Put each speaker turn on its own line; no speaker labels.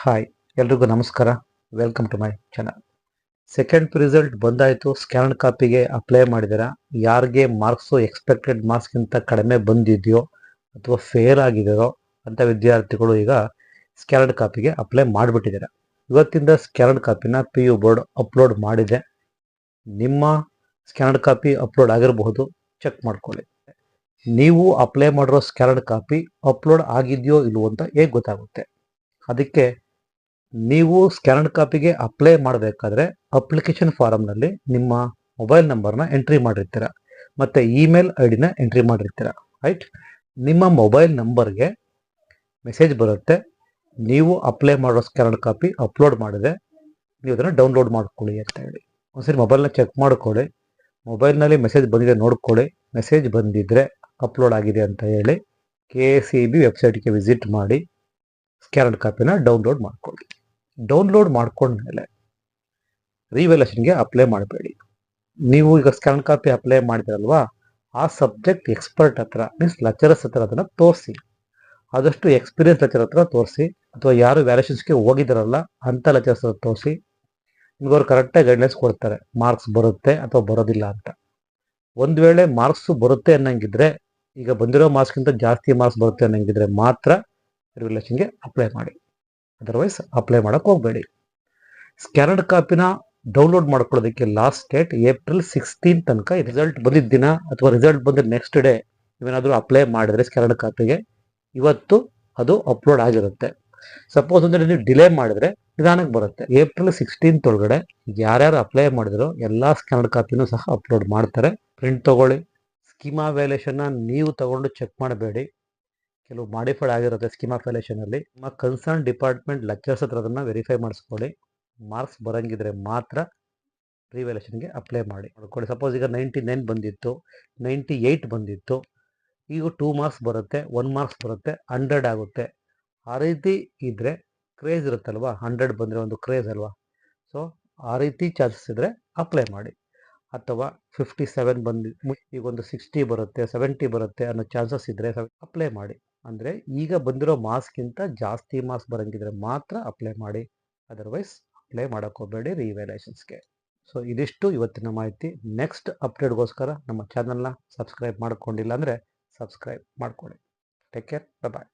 Hi, ಎಲ್ರಿಗೂ ನಮಸ್ಕಾರ. Welcome to my channel. Second result ಬಂದಾಯಿತು. ಸ್ಕ್ಯಾನ್ಡ್ ಕಾಪಿಗೆ ಅಪ್ಲೈ ಮಾಡಿದ್ದೀರಾ? ಯಾರಿಗೆ ಮಾರ್ಕ್ಸು ಎಕ್ಸ್ಪೆಕ್ಟೆಡ್ ಮಾರ್ಕ್ಸ್ಗಿಂತ ಕಡಿಮೆ ಬಂದಿದೆಯೋ ಅಥವಾ ಫೇಲ್ ಆಗಿದೆಯೋ ಅಂಥ ವಿದ್ಯಾರ್ಥಿಗಳು ಈಗ ಸ್ಕ್ಯಾನ್ಡ್ ಕಾಪಿಗೆ ಅಪ್ಲೈ ಮಾಡಿಬಿಟ್ಟಿದ್ದೀರಾ. ಇವತ್ತಿಂದ ಸ್ಕ್ಯಾನ್ಡ್ ಕಾಪಿನ PU ಬೋರ್ಡ್ ಅಪ್ಲೋಡ್ ಮಾಡಿದೆ. ನಿಮ್ಮ ಸ್ಕ್ಯಾನ್ಡ್ ಕಾಪಿ ಅಪ್ಲೋಡ್ ಆಗಿರಬಹುದು, ಚೆಕ್ ಮಾಡ್ಕೊಳ್ಳಿ. ನೀವು ಅಪ್ಲೈ ಮಾಡಿರೋ ಸ್ಕ್ಯಾನ್ಡ್ ಕಾಪಿ ಅಪ್ಲೋಡ್ ಆಗಿದೆಯೋ ಇಲ್ವೋ ಅಂತ ಹೇಗೆ ಗೊತ್ತಾಗುತ್ತೆ? ಅದಕ್ಕೆ ನೀವು ಸ್ಕ್ಯಾನ್ಡ್ ಕಾಪಿಗೆ ಅಪ್ಲೈ ಮಾಡಬೇಕಾದ್ರೆ ಅಪ್ಲಿಕೇಶನ್ ಫಾರಮ್ನಲ್ಲಿ ನಿಮ್ಮ ಮೊಬೈಲ್ ನಂಬರ್ನ ಎಂಟ್ರಿ ಮಾಡಿರ್ತೀರ ಮತ್ತು ಇಮೇಲ್ ID ನ ಎಂಟ್ರಿ ಮಾಡಿರ್ತೀರ, ರೈಟ್? ನಿಮ್ಮ ಮೊಬೈಲ್ ನಂಬರ್ಗೆ ಮೆಸೇಜ್ ಬರುತ್ತೆ, ನೀವು ಅಪ್ಲೈ ಮಾಡೋ ಸ್ಕ್ಯಾನ್ಡ್ ಕಾಪಿ ಅಪ್ಲೋಡ್ ಮಾಡಿದೆ, ನೀವು ಅದನ್ನು ಡೌನ್ಲೋಡ್ ಮಾಡ್ಕೊಳ್ಳಿ ಅಂತ ಹೇಳಿ. ಒಂದ್ಸರಿ ಮೊಬೈಲ್ನ ಚೆಕ್ ಮಾಡ್ಕೊಳ್ಳಿ. ಮೊಬೈಲ್ನಲ್ಲಿ ಮೆಸೇಜ್ ಬಂದಿದೆ ನೋಡ್ಕೊಳ್ಳಿ. ಮೆಸೇಜ್ ಬಂದಿದ್ದರೆ ಅಪ್ಲೋಡ್ ಆಗಿದೆ ಅಂತ ಹೇಳಿ KCB ವೆಬ್ಸೈಟ್ಗೆ ವಿಸಿಟ್ ಮಾಡಿ ಸ್ಕ್ಯಾನ್ಡ್ ಕಾಪಿನ ಡೌನ್ಲೋಡ್ ಮಾಡ್ಕೊಳ್ಳಿ. ಡೌನ್ಲೋಡ್ ಮಾಡ್ಕೊಂಡ್ಮೇಲೆ ರಿವ್ಯಾಲ್ಯೂಯೇಷನ್ಗೆ ಅಪ್ಲೈ ಮಾಡಬೇಡಿ. ನೀವು ಈಗ ಸ್ಕ್ಯಾನ್ ಕಾಪಿ ಅಪ್ಲೈ ಮಾಡಿದ್ರಲ್ವಾ, ಆ ಸಬ್ಜೆಕ್ಟ್ ಎಕ್ಸ್ಪರ್ಟ್ ಹತ್ರ, ಮೀನ್ಸ್ ಲೆಕ್ಚರರ್ಸ್ ಹತ್ರ ಅದನ್ನು ತೋರಿಸಿ. ಆದಷ್ಟು ಎಕ್ಸ್ಪೀರಿಯನ್ಸ್ ಲೆಕ್ಚರ್ ಹತ್ರ ತೋರಿಸಿ, ಅಥವಾ ಯಾರು ವ್ಯಾಲ್ಯೂಯೇಷನ್ಸ್ಗೆ ಹೋಗಿದ್ದಾರಲ್ಲ ಅಂಥ ಲೆಕ್ಚರ್ಸ್ ಹತ್ರ ತೋರಿಸಿ. ನಿಮ್ಗೆ ಅವ್ರು ಕರೆಕ್ಟಾಗಿ ಗೈಡ್ಲೈನ್ಸ್ ಕೊಡ್ತಾರೆ, ಮಾರ್ಕ್ಸ್ ಬರುತ್ತೆ ಅಥವಾ ಬರೋದಿಲ್ಲ ಅಂತ. ಒಂದು ವೇಳೆ ಮಾರ್ಕ್ಸು ಬರುತ್ತೆ ಅನ್ನಂಗಿದ್ರೆ, ಈಗ ಬಂದಿರೋ ಮಾರ್ಕ್ಸ್ಗಿಂತ ಜಾಸ್ತಿ ಮಾರ್ಕ್ಸ್ ಬರುತ್ತೆ ಅನ್ನಂಗಿದ್ರೆ ಮಾತ್ರ ರಿವ್ಯಾಲ್ಯೂಯೇಷನ್ಗೆ ಅಪ್ಲೈ ಮಾಡಿ. ಅದರ್ವೈಸ್ ಅಪ್ಲೈ ಮಾಡೋಕ್ಕೆ ಹೋಗಬೇಡಿ. ಸ್ಕ್ಯಾನ್ಡ್ ಕಾಪಿನ ಡೌನ್ಲೋಡ್ ಮಾಡ್ಕೊಳ್ಳೋದಕ್ಕೆ ಲಾಸ್ಟ್ ಡೇಟ್ April 16 ತನಕ. ರಿಸಲ್ಟ್ ಬಂದಿದ್ದ ದಿನ ಅಥವಾ ರಿಸಲ್ಟ್ ಬಂದ ನೆಕ್ಸ್ಟ್ ಡೇ ನೀವೇನಾದರೂ ಅಪ್ಲೈ ಮಾಡಿದರೆ ಸ್ಕ್ಯಾನ್ಡ್ ಕಾಪಿಗೆ, ಇವತ್ತು ಅದು ಅಪ್ಲೋಡ್ ಆಗಿರುತ್ತೆ. ಸಪೋಸ್ ಅಂದರೆ ನೀವು ಡಿಲೇ ಮಾಡಿದ್ರೆ ನಿಧಾನಕ್ಕೆ ಬರುತ್ತೆ. April 16 ಒಳಗಡೆ ಯಾರ್ಯಾರು ಅಪ್ಲೈ ಮಾಡಿದ್ರು ಎಲ್ಲ ಸ್ಕ್ಯಾನ್ಡ್ ಕಾಪಿನೂ ಸಹ ಅಪ್ಲೋಡ್ ಮಾಡ್ತಾರೆ. ಪ್ರಿಂಟ್ ತೊಗೊಳ್ಳಿ. ಸ್ಕೀಮಾ ವ್ಯಾಲ್ಯೂಯೇಷನ್ನ ನೀವು ತಗೊಂಡು ಚೆಕ್ ಮಾಡಬೇಡಿ. ಕೆಲವು ಮಾಡಿಫೈಡ್ ಆಗಿರುತ್ತೆ ಸ್ಕೀಮಾ ವ್ಯಾಲ್ಯೂಯೇಷನಲ್ಲಿ. ನಿಮ್ಮ ಕನ್ಸರ್ನ್ ಡಿಪಾರ್ಟ್ಮೆಂಟ್ ಲೆಕ್ಚರ್ಸ್ ಹತ್ರ ಅದನ್ನು ವೆರಿಫೈ ಮಾಡಿಸ್ಕೊಳ್ಳಿ. ಮಾರ್ಕ್ಸ್ ಬರೋಂಗಿದ್ರೆ ಮಾತ್ರ ರಿವ್ಯಾಲ್ಯೂಯೇಷನ್ಗೆ ಅಪ್ಲೈ ಮಾಡ್ಕೊಳ್ಳಿ. ಸಪೋಸ್ ಈಗ 99 ಬಂದಿತ್ತು, 98 ಬಂದಿತ್ತು, ಈಗ 2 ಮಾರ್ಕ್ಸ್ ಬರುತ್ತೆ, 1 ಮಾರ್ಕ್ಸ್ ಬರುತ್ತೆ, 100 ಆಗುತ್ತೆ. ಆ ರೀತಿ ಇದ್ದರೆ ಕ್ರೇಜ್ ಇರುತ್ತಲ್ವ, 100 ಬಂದರೆ ಒಂದು ಕ್ರೇಜ್ ಅಲ್ವಾ. ಸೊ ಆ ರೀತಿ ಚಾನ್ಸಸ್ ಇದ್ದರೆ ಅಪ್ಲೈ ಮಾಡಿ. ಅಥವಾ 57 ಬಂದು ಈಗ ಒಂದು 60 ಬರುತ್ತೆ, 70 ಬರುತ್ತೆ ಅನ್ನೋ ಚಾನ್ಸಸ್ ಇದ್ದರೆ ಅಪ್ಲೈ ಮಾಡಿ. ಅಂದರೆ ಈಗ ಬಂದಿರೋ ಮಾರ್ಕ್ಸ್ಗಿಂತ ಜಾಸ್ತಿ ಮಾರ್ಕ್ಸ್ ಬರೋಂಗಿದ್ರೆ ಮಾತ್ರ ಅಪ್ಲೈ ಮಾಡಿ. ಅದರ್ವೈಸ್ ಅಪ್ಲೈ ಮಾಡೋಕ್ಕೆ ಹೋಗಬೇಡಿ ರಿವ್ಯಾಲ್ಯೂಯೇಷನ್ಸ್ಗೆ. ಸೊ ಇದಿಷ್ಟು ಇವತ್ತಿನ ಮಾಹಿತಿ. ನೆಕ್ಸ್ಟ್ ಅಪ್ಡೇಟ್ಗೋಸ್ಕರ ನಮ್ಮ ಚಾನಲ್ನ ಸಬ್ಸ್ಕ್ರೈಬ್ ಮಾಡ್ಕೊಂಡಿಲ್ಲ ಅಂದರೆ ಸಬ್ಸ್ಕ್ರೈಬ್ ಮಾಡ್ಕೊಳ್ಳಿ. ಟೇಕ್ ಕೇರ್, ಬಾಯ್.